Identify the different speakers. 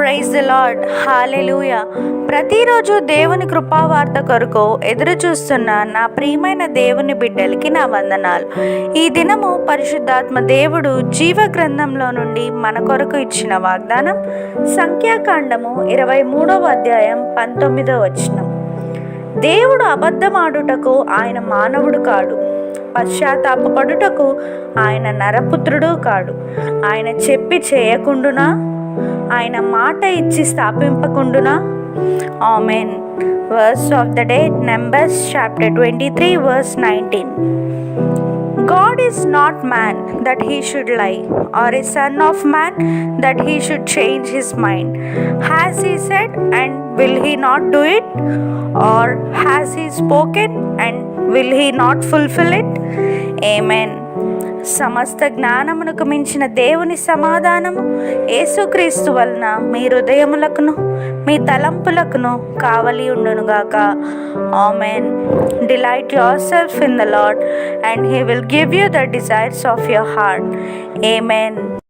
Speaker 1: Praise the lord. హల్లెలూయా. ప్రతిరోజు దేవుని కృపావార్త కొరకు ఎదురు చూస్తున్న నా ప్రియమైన దేవుని బిడ్డలకి నా వందనాలు. ఈ దినము పరిశుద్ధాత్మ దేవుడు జీవ గ్రంథంలో నుండి మన కొరకు ఇచ్చిన వాగ్దానం సంఖ్యాకాండము 23వ అధ్యాయం 19వ వచనం. దేవుడు అబద్ధమాడుటకు ఆయన మానవుడు కాడు, పశ్చాత్తాపపడుటకు ఆయన నరపుత్రుడు కాడు. ఆయన చెప్పి చేయకుండునా, ఆయన మాట ఇచ్చి స్థాపింపకుండునా. Amen. Verse of the day, Numbers chapter 23 verse 19. God is not man that he should lie, or a son of man that he should change his mind. Has he said, and will he not do it? Or has he spoken, and will he not fulfill it? Amen. సమస్త జ్ఞానమునకు మించిన దేవుని సమాధానము యేసుక్రీస్తు వలన మీ హృదయములకును మీ తలంపులకును కావలి ఉండునుగాక. Amen. Delight yourself in the Lord, and he will give you the desires of your heart. Amen.